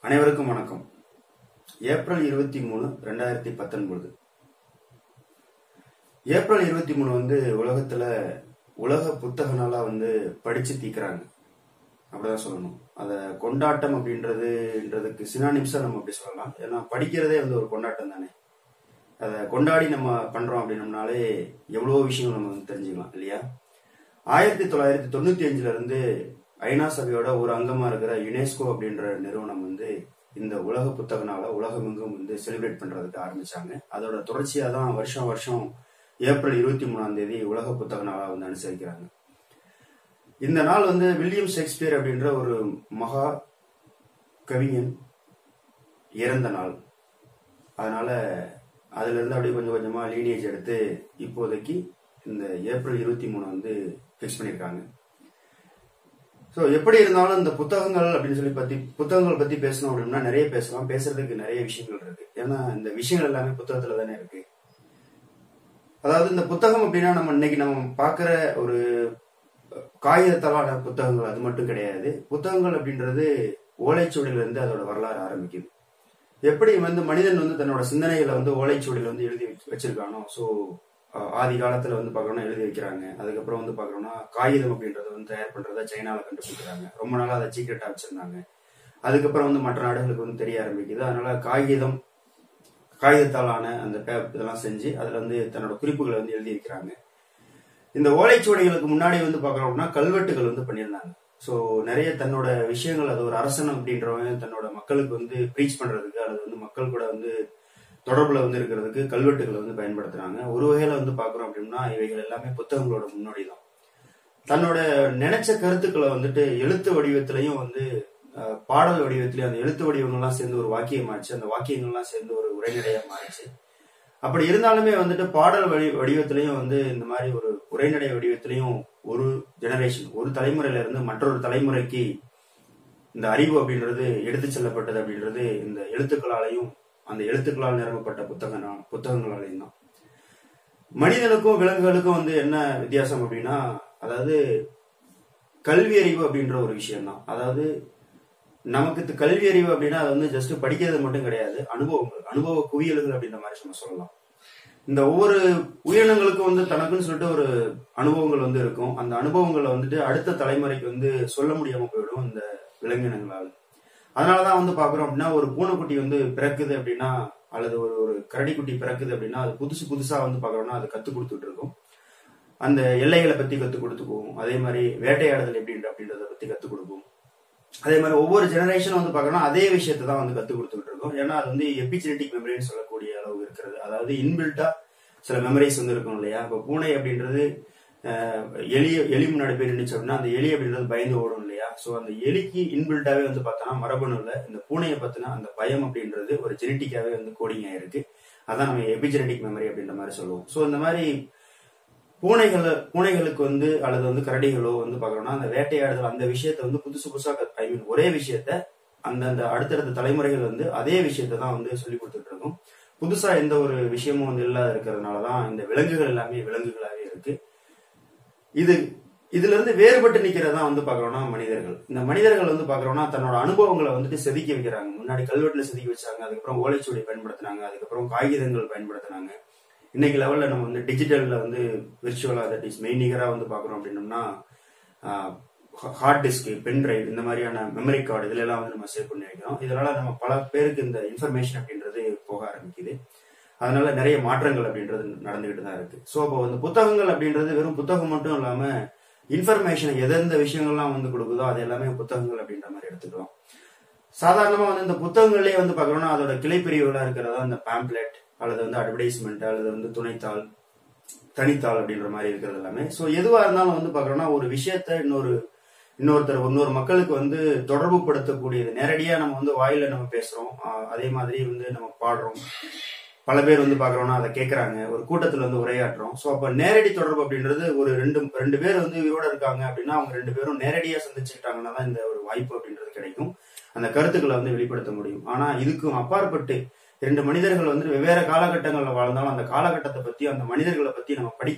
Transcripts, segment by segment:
அனைவருக்கும் வணக்கம். April 23, 2019. April 23 உலகத்துல உலக புத்தக நாளா படிச்சு தீக்குறாங்க, அப்படிதான் சொல்லணும். அத கொண்டாட்டம் அப்படின்றதுக்கு சினானிம்ஸா நம்ம அப்படி சொல்லலாம். ஏன்னா படிக்கிறதே ஒரு கொண்டாட்டம் தானே. அதை கொண்டாடி நம்ம பண்றோம் அப்படின்னம்னாலே எவ்வளவோ விஷயங்கள் நம்ம தெரிஞ்சுக்கலாம் இல்லையா. 1995 இருந்து ஐநா சபையோட ஒரு அங்கமா இருக்கிற யுனெஸ்கோ அப்படின்ற நிறுவனம் இந்த உலக புத்தக நாளை உலகமெங்கும் செலிப்ரேட் பண்றதுக்கு ஆரம்பிச்சாங்க. அதோட தொடர்ச்சியா தான் வருஷம் வருஷம் ஏப்ரல் 23 உலக புத்தக நாளா அனுசரிக்கிறாங்க. இந்த நாள் வில்லியம் ஷேக்ஸ்பியர் அப்படின்ற ஒரு மகா கவிஞன் இறந்த நாள். அதனால அதுல இருந்து அப்படியே கொஞ்சம் கொஞ்சமா லீனியேஜ் எடுத்து இப்போதைக்கு இந்த ஏப்ரல் 23 பிக்ஸ் பண்ணிருக்காங்க. ஸோ எப்படி இருந்தாலும் இந்த புத்தகங்கள் அப்படின்னு புத்தகங்கள் பத்தி பேசணும் அப்படின்னா நிறைய பேசலாம். பேசுறதுக்கு நிறைய விஷயங்கள் இருக்கு. ஏன்னா இந்த விஷயங்கள் எல்லாமே புத்தகத்துல தானே இருக்கு. அதாவது இந்த புத்தகம் அப்படின்னா இன்னைக்கு நம்ம பாக்குற ஒரு காகிதத்தாலான புத்தகங்கள் அது மட்டும் கிடையாது. புத்தகங்கள் அப்படின்றது ஓலைச்சுவடியில இருந்து அதோட வரலாறு ஆரம்பிக்குது. எப்படி மனிதன் தன்னோட சிந்தனைகளை ஓலைச்சுவடியில எழுதி வச்சிருக்கானோ, ஸோ ஆதி காலத்துல பாக்கணும்னா எழுதி வைக்கிறாங்க. அதுக்கப்புறம் பாக்கணும்னா காகிதம் அப்படின்றத தயார் பண்றத சைனால கண்டுபிடிக்கிறாங்க. ரொம்ப நாளா அதை சீக்கிரட்டா வச்சிருந்தாங்க. அதுக்கப்புறம் மற்ற நாடுகளுக்கு தெரிய ஆரம்பிக்குது. அதனால காகிதத்தாலான அந்த இதெல்லாம் செஞ்சு அதுல தன்னோட குறிப்புகளை எழுதி வைக்கிறாங்க. இந்த ஓலைச்சுவடிகளுக்கு முன்னாடி பாக்கணும்னா கல்வெட்டுகள் பண்ணியிருந்தாங்க. ஸோ நிறைய தன்னோட விஷயங்கள், அது ஒரு அரசன் அப்படின்றவன் தன்னோட மக்களுக்கு ப்ரீச் பண்றதுக்கு அல்லது மக்கள் கூட தொடர்புல இருக்கிறதுக்கு கல்வெட்டுகளை பயன்படுத்துறாங்க. ஒரு வகையில பாக்குறோம் அப்படின்னா இவைகள் எல்லாமே புத்தகங்களோட முன்னோடி தான். தன்னோட நினைச்ச கருத்துக்களை எழுத்து வடிவத்திலையும் பாடல் வடிவத்திலையும் அந்த எழுத்து வடிவங்கள்லாம் சேர்ந்து ஒரு வாக்கியமாச்சு. அந்த வாக்கியங்கள்லாம் சேர்ந்து ஒரு உரைநடையா மாறிச்சு. அப்படி இருந்தாலுமே பாடல் வடிவத்திலையும் இந்த மாதிரி ஒரு உரைநடை வடிவத்திலையும் ஒரு ஜெனரேஷன், ஒரு தலைமுறையில இருந்து மற்றொரு தலைமுறைக்கு இந்த அறிவு அப்படின்றது எடுத்து செல்லப்பட்டது அப்படின்றது இந்த எழுத்துக்களாலையும் அந்த எழுத்துக்களால் நிரப்பப்பட்ட புத்தகங்களாலையும் தான். மனிதனுக்கும் விலங்குகளுக்கும் என்ன வித்தியாசம் அப்படின்னா, அதாவது கல்வி அறிவு அப்படின்ற ஒரு விஷயம் தான். அதாவது நமக்கு கல்வி அறிவு அப்படின்னா அது ஜஸ்ட் படிக்கிறது மட்டும் கிடையாது, அனுபவ குவியல்கள் அப்படின்ற மாதிரி நம்ம சொல்லலாம். இந்த ஒவ்வொரு உயிரினங்களுக்கும் தனக்குன்னு சொல்லிட்டு ஒரு அனுபவங்கள் இருக்கும். அந்த அனுபவங்களை அடுத்த தலைமுறைக்கு சொல்ல முடியாம போயிடும் இந்த விலங்கினங்களால். அதனாலதான் பாக்குறோம் அப்படின்னா ஒரு பூனைக்குட்டி பிறக்குது அப்படின்னா அல்லது ஒரு கரடிக்குட்டி பிறக்குது அப்படின்னா அது புதுசா பாக்குறோம்னா அது கத்து கொடுத்துட்டு இருக்கும். அந்த எல்லைகளை பத்தி கத்து கொடுத்துக்குவோம். அதே மாதிரி வேட்டையாடுதல் அப்படின்றத பத்தி கத்து கொடுக்கும். அதே மாதிரி ஒவ்வொரு ஜெனரேஷனும் பாக்கணும் அதே விஷயத்த தான் கத்து கொடுத்துட்டு இருக்கும். ஏன்னா அது எபிஜெனடிக் மெமரின்னு சொல்லக்கூடிய அளவு இருக்கிறது. அதாவது இன்பில்ட்டா சில மெமரிஸ் இருக்கும் இல்லையா. இப்ப பூனை அப்படின்றது எலி முன்னாடி போய் நின்றுச்சு அப்படின்னா அந்த எலி அப்படின்றது பயந்து ஓடும் இல்லையா. சோ அந்த எலிக்கு இன்பில்ட்டாவே பார்த்தோம்னா மரபணுல இந்த பூனையை பத்தினா அந்த பயம் அப்படின்றது ஒரு ஜெனட்டிக்காவே கோடிங் ஆயிருக்கு. அதான் நம்ம எபிஜெனடிக் மெமரி அப்படின்ற மாதிரி சொல்லுவோம். சோ இந்த மாதிரி பூனைகளுக்கு அல்லது கரடிகளோ பாக்குறோம்னா அந்த வேட்டையாடுதல் அந்த விஷயத்த புதுசா ஒரே விஷயத்த அந்த அடுத்தடுத்த தலைமுறைகள் அதே விஷயத்த தான் சொல்லி கொடுத்துட்டு இருக்கும். புதுசா எந்த ஒரு விஷயமும் இல்லாத இருக்கிறதுனாலதான் இந்த விலங்குகள் எல்லாமே விலங்குகளாவே இருக்கு. இதுல இருந்து வேறுபட்டு நிக்கிறதா பாக்குறோம்னா மனிதர்கள். இந்த மனிதர்கள் பாக்குறோம்னா தன்னோட அனுபவங்களை செதுக்கி வைக்கிறாங்க. முன்னாடி கல்வெட்டுல செதுக்கி வச்சாங்க, அதுக்கப்புறம் ஓலைச்சுவடி பயன்படுத்தினாங்க, அதுக்கப்புறம் காகிதங்கள் பயன்படுத்தினாங்க. இன்னைக்கு லெவல்ல நம்ம டிஜிட்டல்ல விர்ச்சுவலா தட் இஸ் மெய்நிகரா பாக்குறோம் அப்படின்னம்னா ஹார்ட் டிஸ்க், பென் டிரைவ், இந்த மாதிரியான மெமரி கார்டு இதுல எல்லாம் நம்ம சேவ் பண்ணி வைக்கிறோம். இதனால நம்ம பல பேருக்கு இந்த இன்ஃபர்மேஷன் அப்படின்றது போக ஆரம்பிக்குது. அதனால நிறைய மாற்றங்கள் அப்படின்றது நடந்துகிட்டு தான் இருக்கு. சோ அப்போ புத்தகங்கள் அப்படின்றது வெறும் புத்தகம் மட்டும் இல்லாம இன்ஃபர்மேஷன் எந்தெந்த விஷயங்கள்லாம் கொடுக்குதோ அது எல்லாமே புத்தகங்கள் அப்படின்ற மாதிரி எடுத்துக்கலாம். சாதாரணமா இந்த புத்தகங்கள்லயே பாக்குறோம்னா அதோட கிளைப்பிரிவுகளா இருக்கிறதா இந்த பேம்ப்ளெட் அல்லது அட்வர்டைஸ்மெண்ட் அல்லது துணைத்தாள், தனித்தாள் அப்படின்ற மாதிரி இருக்கிறது எல்லாமே. சோ எதுவா இருந்தாலும் பாக்குறோம்னா ஒரு விஷயத்த இன்னொரு மக்களுக்கு தொடர்பு படுத்தக்கூடியது. நேரடியா நம்ம வாயில நம்ம பேசுறோம், அதே மாதிரி நம்ம பாடுறோம். பல பேர் பாக்குறோம்னா அதை கேட்கறாங்க, ஒரு கூட்டத்துல உரையாற்றுறோம். சோ அப்ப நேரடி தொடர்பு அப்படின்றது ஒரு ரெண்டு பேர் உயிரோட இருக்காங்க அப்படின்னா அவங்க ரெண்டு பேரும் நேரடியா சந்திச்சுக்கிட்டாங்கன்னா தான் இந்த ஒரு வாய்ப்பு அப்படின்றது கிடைக்கும். அந்த கருத்துக்களை வெளிப்படுத்த முடியும். ஆனா இதுக்கும் அப்பாற்பட்டு இரண்டு மனிதர்கள் வெவ்வேறு காலகட்டங்கள்ல வாழ்ந்தாலும் அந்த காலகட்டத்தை பத்தி அந்த மனிதர்களை பத்தி நம்ம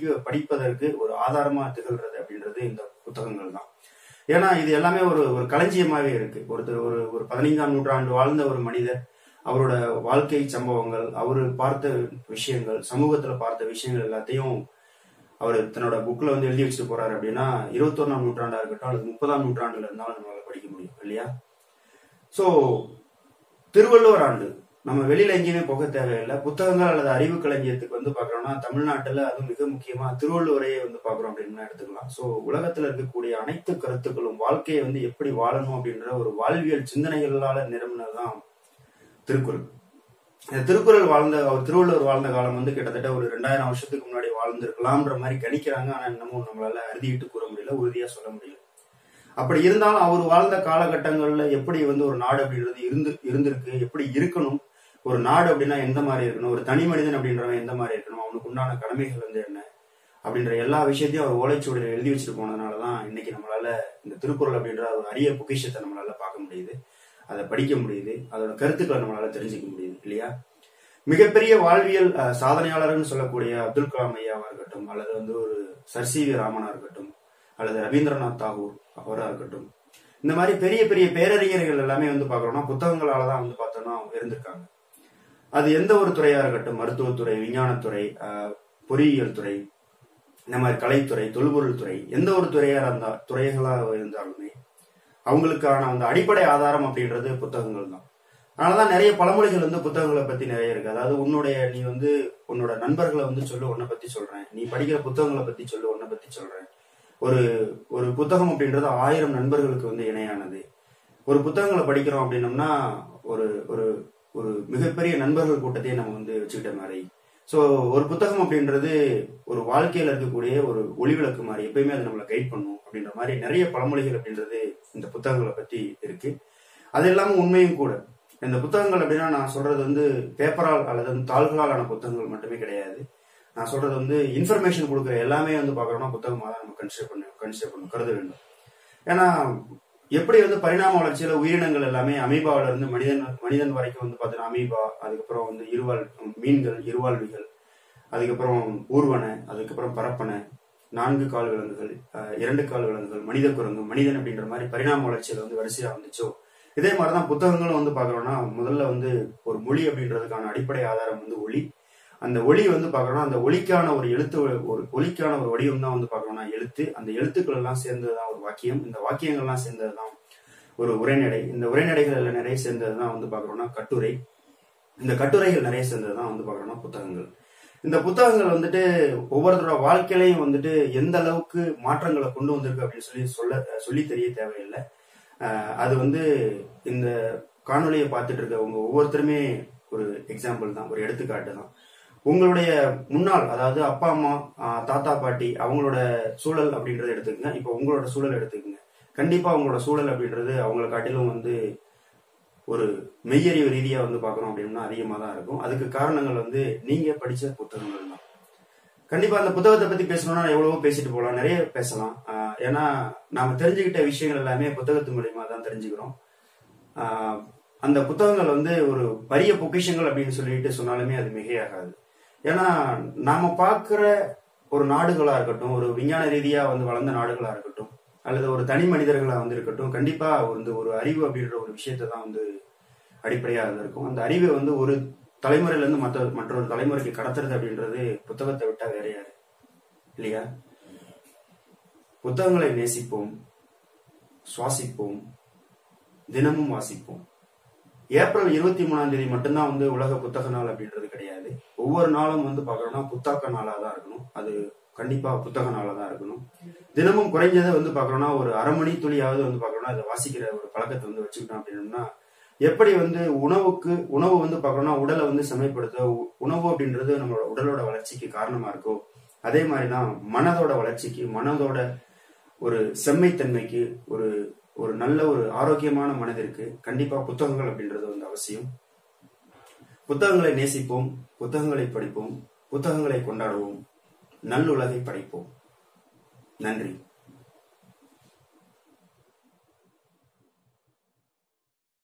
படிப்பதற்கு ஒரு ஆதாரமா திகழ்றது அப்படின்றது இந்த புத்தகங்கள் தான். ஏன்னா இது எல்லாமே ஒரு ஒரு களஞ்சியமாவே இருக்கு. ஒருத்தர் ஒரு 15ஆம் நூற்றாண்டு வாழ்ந்த ஒரு மனிதர், அவரோட வாழ்க்கை சம்பவங்கள், அவரு பார்த்த விஷயங்கள், சமூகத்துல பார்த்த விஷயங்கள் எல்லாத்தையும் அவர் தன்னோட புக்ல வந்து எழுதி வச்சுட்டு போறாரு அப்படின்னா 21ஆம் நூற்றாண்டா இருக்கட்டும் அல்லது 30ஆம் நூற்றாண்டுல இருந்தாலும் நம்மளால படிக்க முடியும் இல்லையா? சோ திருவள்ளுவர் ஆண்டு நம்ம வெளியில எங்கேயுமே போக தேவையில்லை. புத்தகங்கள் அல்லது அறிவு களஞ்சியத்துக்கு வந்து பாக்குறோம்னா தமிழ்நாட்டுல அது மிக முக்கியமா திருவள்ளுவரையே வந்து பாக்குறோம் அப்படின்னு எடுத்துக்கலாம். சோ உலகத்துல இருக்கக்கூடிய அனைத்து கருத்துக்களும் வாழ்க்கையை வந்து எப்படி வாழணும் அப்படின்ற ஒரு வாழ்வியல் சிந்தனைகளால நிரம்பினதுதான் திருக்குறள். திருக்குறள் அவர் திருவள்ளுவர் வாழ்ந்த காலம் வந்து கிட்டத்தட்ட ஒரு 2000 வருஷத்துக்கு முன்னாடி வாழ்ந்திருக்கலாம்ன்ற மாதிரி கணிக்கிறாங்க. ஆனா இன்னமும் நம்மளால அறுதிட்டு கூற முடியல, உறுதியா சொல்ல முடியல. அப்படி இருந்தாலும் அவர் வாழ்ந்த காலகட்டங்கள்ல எப்படி வந்து ஒரு நாடு அப்படின்றது இருந்திருக்கு, எப்படி இருக்கணும், ஒரு நாடு அப்படின்னா எந்த மாதிரி இருக்கணும், ஒரு தனி மனிதன் அப்படின்றவன் எந்த மாதிரி இருக்கணும், அவனுக்கு உண்டான கடமைகள் வந்து என்ன அப்படின்ற எல்லா விஷயத்தையும் அவர் ஓலைச்சுவடியில் எழுதி வச்சுட்டு போனதுனாலதான் இன்னைக்கு நம்மளால இந்த திருக்குறள் அப்படின்ற ஒரு அரிய பொக்கிஷத்தை நம்மளால பார்க்க முடியுது, அதை படிக்க முடியுது, அதோட கருத்துக்களை நம்மளால தெரிஞ்சுக்க முடியுது இல்லையா? மிகப்பெரிய வாழ்வியல் சாதனையாளர்னு சொல்லக்கூடிய அப்துல் கலாம் ஐயாவா இருக்கட்டும், அல்லது வந்து ஒரு சர் ராமனா இருக்கட்டும், அல்லது ரவீந்திரநாத் தாகூர் அவரா இருக்கட்டும், இந்த மாதிரி பெரிய பெரிய பேரறிஞர்கள் எல்லாமே வந்து பாக்குறோம்னா புத்தகங்களாலதான் வந்து பார்த்தோம்னா இருந்திருக்காங்க. அது எந்த ஒரு துறையா இருக்கட்டும், மருத்துவத்துறை, விஞ்ஞானத்துறை, பொறியியல் துறை, இந்த மாதிரி கலைத்துறை, தொல்பொருள் துறை, எந்த ஒரு துறைகளா இருந்தாலுமே அவங்களுக்கான அந்த அடிப்படை ஆதாரம் அப்படின்றது புத்தகங்கள் தான். அதனாலதான் நிறைய பழமொழிகள் வந்து புத்தகங்களை பத்தி நிறைய இருக்கு. அதாவது நீ வந்து உன்னோட நண்பர்களை வந்து சொல்லு, உன்னை பத்தி சொல்றேன், நீ படிக்கிற புத்தகங்களை பத்தி சொல்லு, உன்னை பத்தி சொல்றேன். ஒரு புத்தகம் அப்படின்றது 1000 நண்பர்களுக்கு வந்து இணையானது. ஒரு புத்தகங்களை படிக்கிறோம் அப்படின்னோம்னா ஒரு ஒரு ஒரு மிகப்பெரிய நண்பர்கள் கூட்டத்தையே நம்ம வந்து வச்சுக்கிட்ட மாதிரி. சோ ஒரு புத்தகம் அப்படின்றது ஒரு வாழ்க்கையில இருக்கக்கூடிய ஒரு ஒளிவிளக்கு மாதிரி, எப்பயுமே அது நம்மளை கைட் பண்ணும் அப்படின்ற மாதிரி நிறைய பழமொழிகள் அப்படின்றது இந்த புத்தகங்களை பத்தி இருக்கு. அது இல்லாம உண்மையும் கூட. இந்த புத்தகங்கள் அப்படின்னா நான் சொல்றது வந்து பேப்பரால் அல்லது தாள்களாலான புத்தகங்கள் மட்டுமே கிடையாது. நான் சொல்றது வந்து இன்ஃபர்மேஷன் கொடுக்குற எல்லாமே வந்து பாக்குறோம்னா புத்தகமாக தான் நம்ம கன்சிடர் பண்ண கருத வேண்டும். ஏன்னா எப்படி வந்து பரிணாம வளர்ச்சியில உயிரினங்கள் எல்லாமே அமீபாவில இருந்து மனிதன் வரைக்கும் வந்து பாத்தீங்கன்னா அமீபா, அதுக்கப்புறம் வந்து மீன்கள், இருவாழ்விகள், அதுக்கப்புறம் ஊர்வனை, அதுக்கப்புறம் பரப்பனை, 4 கால் விலங்குகள், 2 கால் விலங்குகள், மனித குரங்கு, மனிதன் அப்படின்ற மாதிரி பரிணாம வளர்ச்சியில வந்து வரிசையா வந்துச்சோ, இதே மாதிரிதான் புத்தகங்களும் வந்து பாக்குறோம்னா முதல்ல வந்து ஒரு மொழி அப்படின்றதுக்கான அடிப்படை ஆதாரம் வந்து ஒளி. அந்த ஒளி வந்து பாக்குறோம்னா அந்த ஒளிக்கான ஒரு வடிவம் தான் வந்து பாக்குறோம்னா எழுத்து. அந்த எழுத்துக்கள் எல்லாம் சேர்ந்ததுதான் ஒரு வாக்கியம். இந்த வாக்கியங்கள்லாம் சேர்ந்ததுதான் ஒரு உரைநடை. இந்த உரைநடைகள் நிறைய சேர்ந்ததுதான் வந்து பாக்குறோம்னா கட்டுரை. இந்த கட்டுரைகள் நிறைய சேர்ந்ததுதான் வந்து பாக்குறோம்னா புத்தகங்கள். இந்த புத்தகங்கள் வந்துட்டு ஒவ்வொருத்தரோட வாழ்க்கையிலையும் வந்துட்டு எந்த அளவுக்கு மாற்றங்களை கொண்டு வந்திருக்கு அப்படின்னு சொல்லி தெரிய தேவையில்லை. அது வந்து இந்த காணொலியை பார்த்துட்டு இருக்கவங்க ஒவ்வொருத்தருமே ஒரு எக்ஸாம்பிள் தான், ஒரு எடுத்துக்காட்டு தான். உங்களுடைய முன்னாள், அதாவது அப்பா அம்மா, தாத்தா பாட்டி, அவங்களோட சூழல் அப்படின்றத எடுத்துக்கங்க. இப்போ உங்களோட சூழல் எடுத்துக்கங்க. கண்டிப்பா உங்களோட சூழல் அப்படின்றது அவங்களை காட்டிலும் வந்து ஒரு மெய்யறிவு ரீதியா வந்து பார்க்கணும் அப்படின்னா அதிகமா தான் இருக்கும். அதுக்கு காரணங்கள் வந்து நீங்க படிச்ச புத்தகங்கள் தான். கண்டிப்பா அந்த புத்தகத்தை பத்தி பேசணும்னா எவ்வளவோ பேசிட்டு போகலாம், நிறைய பேசலாம். ஏன்னா நாம தெரிஞ்சுக்கிட்ட விஷயங்கள் எல்லாமே புத்தகத்து மூலியமா தான் தெரிஞ்சுக்கிறோம். அந்த புத்தகங்கள் வந்து ஒரு பரிய பொக்கிஷங்கள் அப்படின்னு சொல்லிட்டு சொன்னாலுமே அது மிகையாகாது. ஏன்னா நாம பார்க்கிற ஒரு நாடுகளா இருக்கட்டும், ஒரு விஞ்ஞான ரீதியா வந்து வளர்ந்த நாடுகளா இருக்கட்டும், அல்லது ஒரு தனி மனிதர்களா வந்து இருக்கட்டும், கண்டிப்பா வந்து ஒரு அறிவு அப்படின்ற ஒரு விஷயத்தை தான் வந்து அடிப்படையாக இருக்கும். அந்த அறிவை வந்து ஒரு தலைமுறையில இருந்து மற்றொரு தலைமுறைக்கு கடத்துறது அப்படின்றது புத்தகத்தை விட்டா வேற யாரு இல்லையா? புத்தகங்களை நேசிப்போம், சுவாசிப்போம், தினமும் வாசிப்போம். ஏப்ரல் 23ஆம் தேதி மட்டும்தான் வந்து உலக புத்தக நாள் அப்படின்றது கிடையாது. ஒவ்வொரு நாளும் வந்து பாக்குறோம்னா புத்தாக்க நாளா தான் இருக்கணும். அது கண்டிப்பா புத்தக நாளா தான் இருக்கணும். தினமும் குறைஞ்சதை வந்து பாக்குறோம்னா ஒரு அரை மணி துளியாவது வந்து பாக்குறோம்னா அதை வாசிக்கிற ஒரு பழக்கத்தை வந்து வச்சுக்கிட்டோம் அப்படின்னா, எப்படி வந்து உணவு வந்து பாக்குறோம்னா உடலை வந்து செம்மைப்படுத்த, உணவு அப்படின்றது நம்மளோட உடலோட வளர்ச்சிக்கு காரணமா இருக்கோ, அதே மாதிரிதான் மனதோட வளர்ச்சிக்கு, மனதோட ஒரு செம்மைத்தன்மைக்கு, ஒரு நல்ல ஒரு ஆரோக்கியமான மனதிற்கு கண்டிப்பா புத்தகங்கள் அப்படின்றது வந்து அவசியம். புத்தகங்களை நேசிப்போம், புத்தகங்களை படிப்போம், புத்தகங்களை கொண்டாடுவோம், நல்லுலகை படைப்போம். நன்றி.